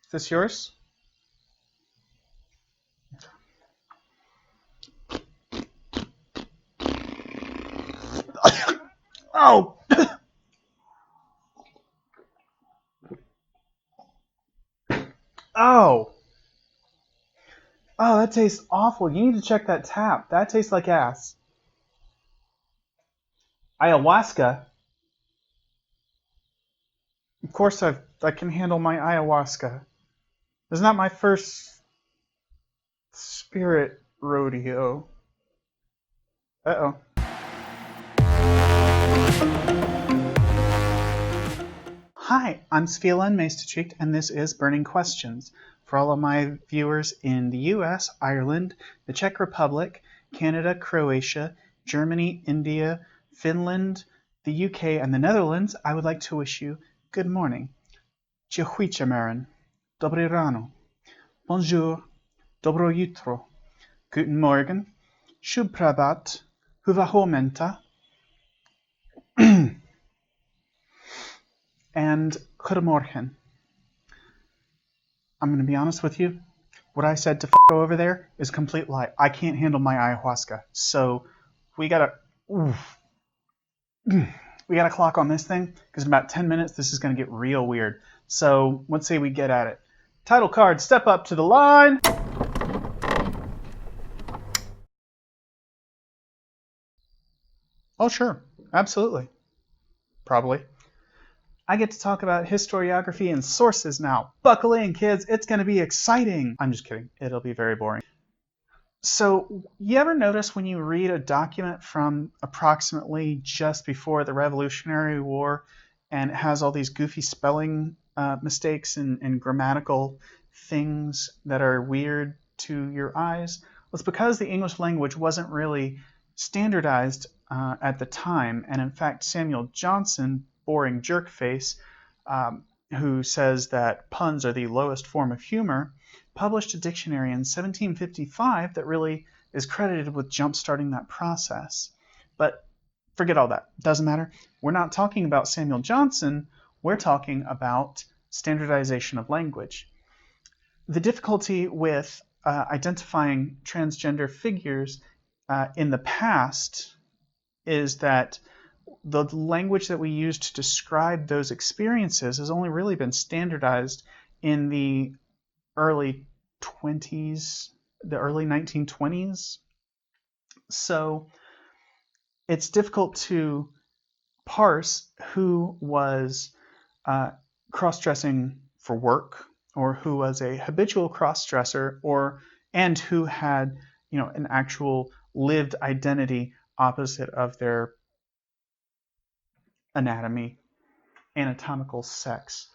Is this yours? Oh! Oh! Oh, that tastes awful. You need to check that tap. That tastes like ass. Ayahuasca? Of course I can handle my ayahuasca. It's not my first spirit rodeo. Uh-oh. Hi, I'm Sophia-Helene Mees Tricht, and this is Burning Questions. For all of my viewers in the US, Ireland, the Czech Republic, Canada, Croatia, Germany, India, Finland, the UK, and the Netherlands, I would like to wish you good morning. Dziękuję, Marin. Dobry rano. Bonjour. Dobro jutro. Guten Morgen. Shub Prabhat. Hyvää huomenta. And Goedemorgen. I'm going to be honest with you. What I said to go over there is a complete lie. I can't handle my ayahuasca. So we gotta clock on this thing, because in about 10 minutes this is going to get real weird. So let's say we get at it. Title card, step up to the line. Oh, sure. Absolutely. Probably. I get to talk about historiography and sources now. Buckle in, kids. It's going to be exciting. I'm just kidding. It'll be very boring. So, you ever notice when you read a document from approximately just before the Revolutionary War, and it has all these goofy spelling mistakes and grammatical things that are weird to your eyes? Well, it's because the English language wasn't really standardized at the time, and in fact, Samuel Johnson, boring jerkface, who says that puns are the lowest form of humor, published a dictionary in 1755 that really is credited with jump-starting that process. But forget all that. Doesn't matter. We're not talking about Samuel Johnson. We're talking about standardization of language. The difficulty with identifying transgender figures in the past is that the language that we use to describe those experiences has only really been standardized in the early 1920s. So it's difficult to parse who was cross-dressing for work, or who was a habitual cross-dresser, and who had, an actual lived identity opposite of their anatomical sex.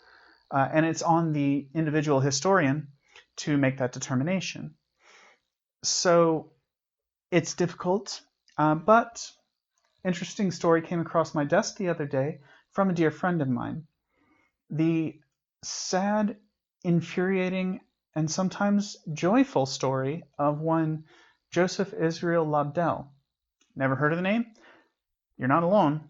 And it's on the individual historian to make that determination. So it's difficult, but interesting story came across my desk the other day from a dear friend of mine. The sad, infuriating, and sometimes joyful story of one Joseph Israel Labdel. Never heard of the name? You're not alone.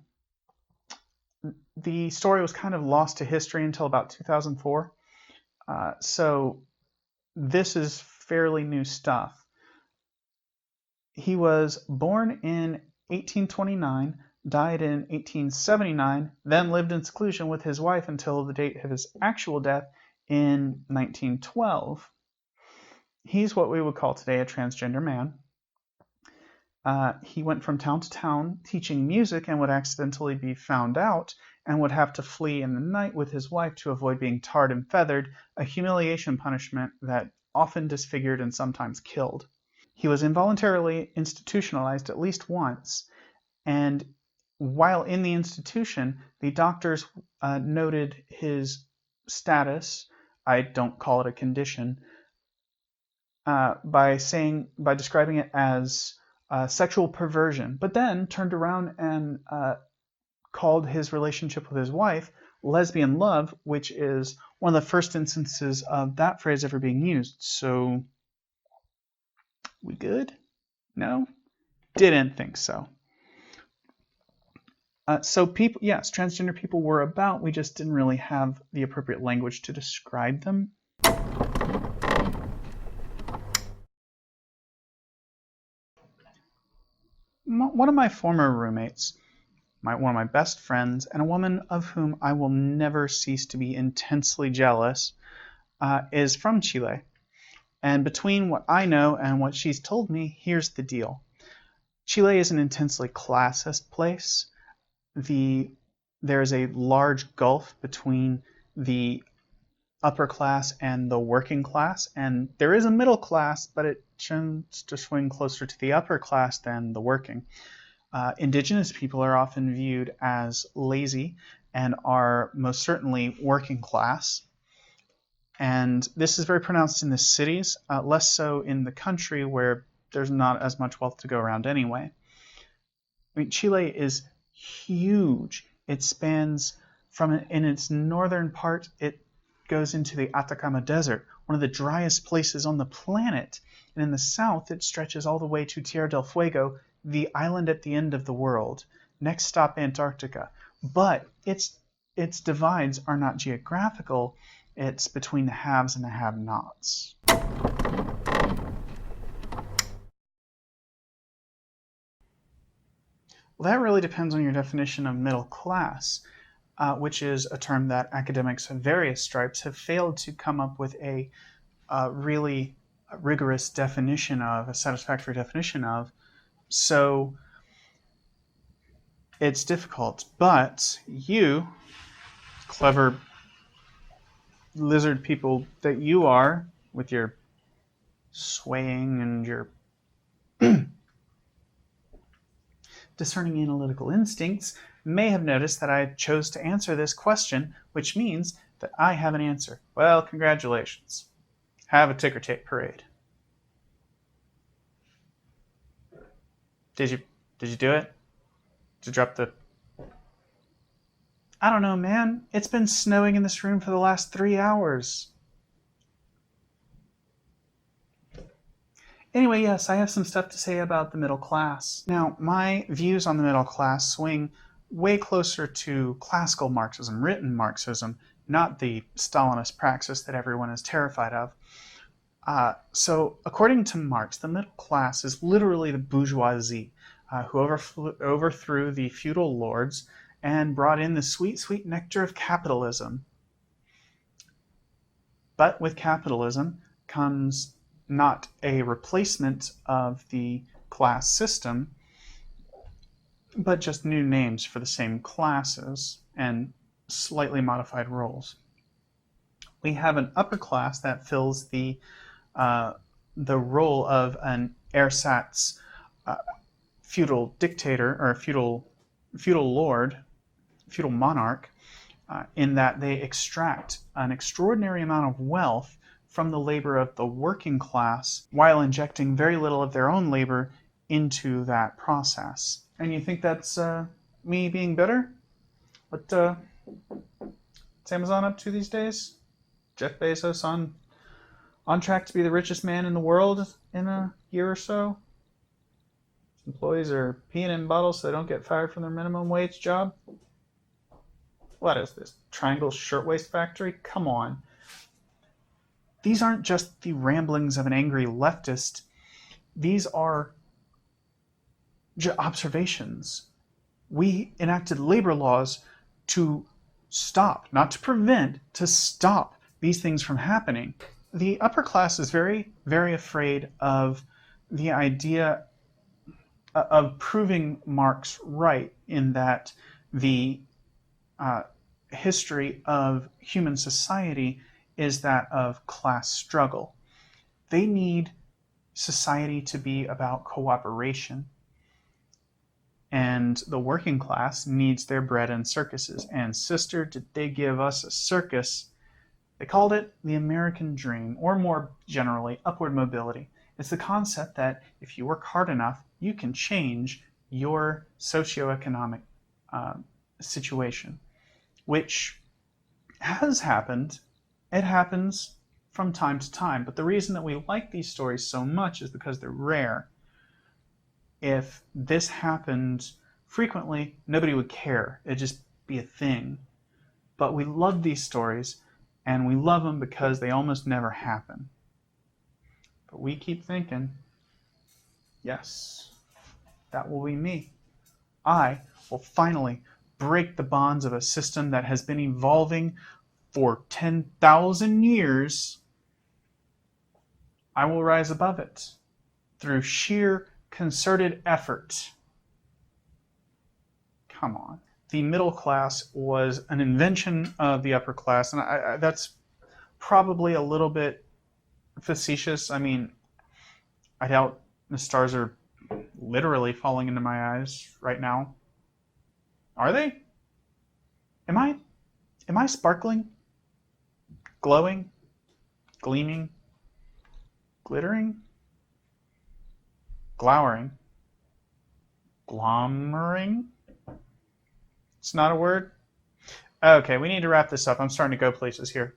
The story was kind of lost to history until about 2004. So this is fairly new stuff. He was born in 1829, died in 1879, then lived in seclusion with his wife until the date of his actual death in 1912. He's what we would call today a transgender man. He went from town to town teaching music and would accidentally be found out and would have to flee in the night with his wife to avoid being tarred and feathered, a humiliation punishment that often disfigured and sometimes killed. He was involuntarily institutionalized at least once, and while in the institution, the doctors noted his status, I don't call it a condition, by describing it as sexual perversion, but then turned around and called his relationship with his wife lesbian love, which is one of the first instances of that phrase ever being used. So, we good? No? Didn't think so. So people, yes, transgender people were about, we just didn't really have the appropriate language to describe them. One of my former roommates, one of my best friends, and a woman of whom I will never cease to be intensely jealous, is from Chile. And between what I know and what she's told me, here's the deal. Chile is an intensely classist place. There is a large gulf between the upper class and the working class, and there is a middle class, but it tends to swing closer to the upper class than the working. Indigenous people are often viewed as lazy and are most certainly working class. And this is very pronounced in the cities, less so in the country where there's not as much wealth to go around anyway. I mean, Chile is huge. It spans in its northern part, it goes into the Atacama Desert, one of the driest places on the planet. And in the south, it stretches all the way to Tierra del Fuego, the island at the end of the world. Next stop, Antarctica. But its divides are not geographical. It's between the haves and the have-nots. Well, that really depends on your definition of middle class, which is a term that academics of various stripes have failed to come up with a really rigorous definition of, a satisfactory definition of. So it's difficult. But you, clever lizard people that you are, with your swaying and your discerning analytical instincts, may have noticed that I chose to answer this question, which means that I have an answer. Well, congratulations. Have a ticker tape parade. Did you do it? Did you drop the... I don't know, man. It's been snowing in this room for the last 3 hours. Anyway, yes, I have some stuff to say about the middle class. Now, my views on the middle class swing way closer to classical Marxism, written Marxism, not the Stalinist praxis that everyone is terrified of. So, according to Marx, the middle class is literally the bourgeoisie, who overthrew the feudal lords and brought in the sweet, sweet nectar of capitalism. But with capitalism comes not a replacement of the class system, but just new names for the same classes and slightly modified roles. We have an upper class that fills the role of an ersatz feudal dictator or feudal lord, feudal monarch, in that they extract an extraordinary amount of wealth from the labor of the working class while injecting very little of their own labor into that process. And you think that's me being bitter? What's Amazon up to these days? Jeff Bezos on track to be the richest man in the world in a year or so? Employees are peeing in bottles so they don't get fired from their minimum wage job? What is this, Triangle Shirtwaist Factory? Come on. These aren't just the ramblings of an angry leftist. These are observations. We enacted labor laws to stop, not to prevent, to stop these things from happening. The upper class is very, very afraid of the idea of proving Marx right, in that the history of human society is that of class struggle. They need society to be about cooperation. And the working class needs their bread and circuses. And sister, did they give us a circus. They called it the American dream, or more generally, upward mobility. It's the concept that if you work hard enough, you can change your socioeconomic situation, which has happened. It happens from time to time, but the reason that we like these stories so much is because they're rare. If this happened frequently, nobody would care. It'd just be a thing. But we love these stories and we love them because they almost never happen. But we keep thinking, yes, that will be me. I will finally break the bonds of a system that has been evolving for 10,000 years. I will rise above it through sheer concerted effort. Come on. The middle class was an invention of the upper class, and that's probably a little bit facetious. I mean, I doubt the stars are literally falling into my eyes right now. Are they? Am I sparkling? Glowing? Gleaming? Glittering? Glowering? Glommering? It's not a word? Okay, we need to wrap this up. I'm starting to go places here.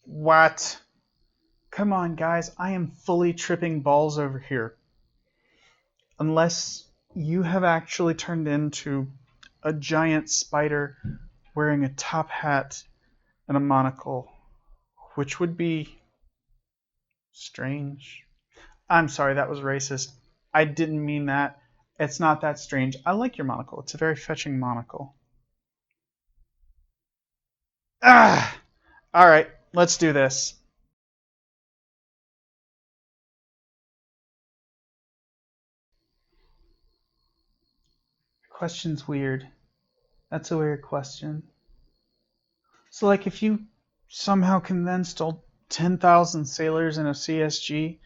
What? Come on, guys. I am fully tripping balls over here. Unless you have actually turned into a giant spider wearing a top hat and a monocle, which would be strange. I'm sorry, that was racist. I didn't mean that. It's not that strange. I like your monocle. It's a very fetching monocle. Ah! Alright, let's do this. Question's weird. That's a weird question. So, like, if you somehow convinced all 10,000 sailors in a CSG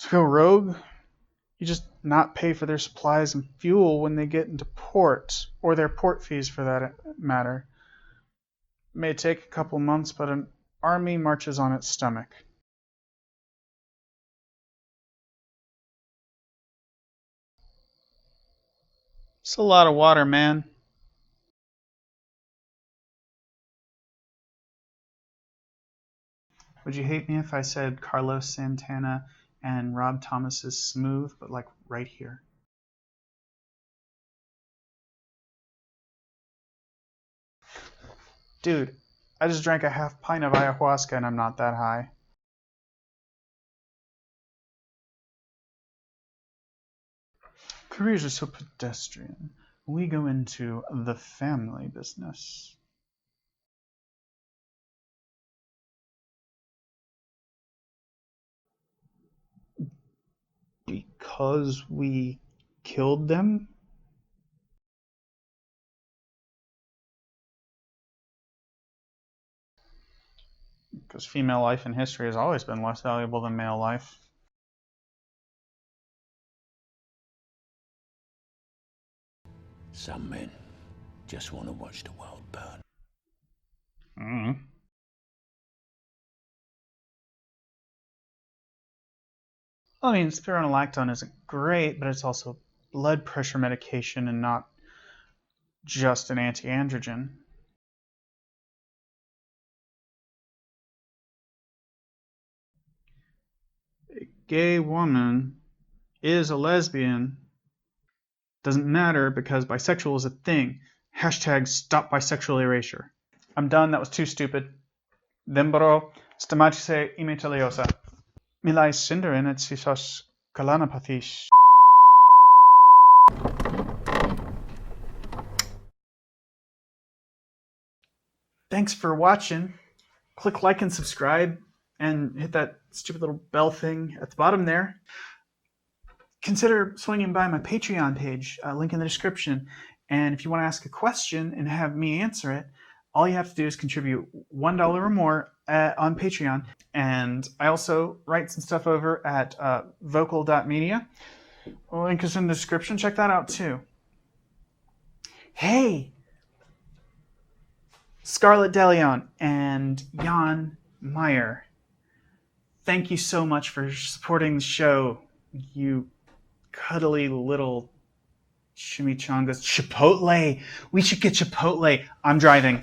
to go rogue, you just not pay for their supplies and fuel when they get into port, or their port fees for that matter. It may take a couple months, but an army marches on its stomach. It's a lot of water, man. Would you hate me if I said Carlos Santana and Rob Thomas is smooth, but like right here? Dude, I just drank a half pint of ayahuasca and I'm not that high. Careers are so pedestrian. We go into the family business. Because we killed them? Because female life in history has always been less valuable than male life. Some men just want to watch the world burn. I mean, spironolactone isn't great, but it's also blood pressure medication and not just an anti-androgen. A gay woman is a lesbian. Doesn't matter because bisexual is a thing. Hashtag stop bisexual erasure. I'm done. That was too stupid. Dembro stamachice imetaliosa. Milai cinderin et sisos kalanapathis. Thanks for watching. Click like and subscribe and hit that stupid little bell thing at the bottom there. Consider swinging by my Patreon page, link in the description. And if you want to ask a question and have me answer it, all you have to do is contribute $1 or more on Patreon. And I also write some stuff over at vocal.media. Link is in the description. Check that out too. Hey! Scarlett DeLeon and Jan Meyer. Thank you so much for supporting the show, you cuddly little chimichangas. Chipotle! We should get Chipotle. I'm driving.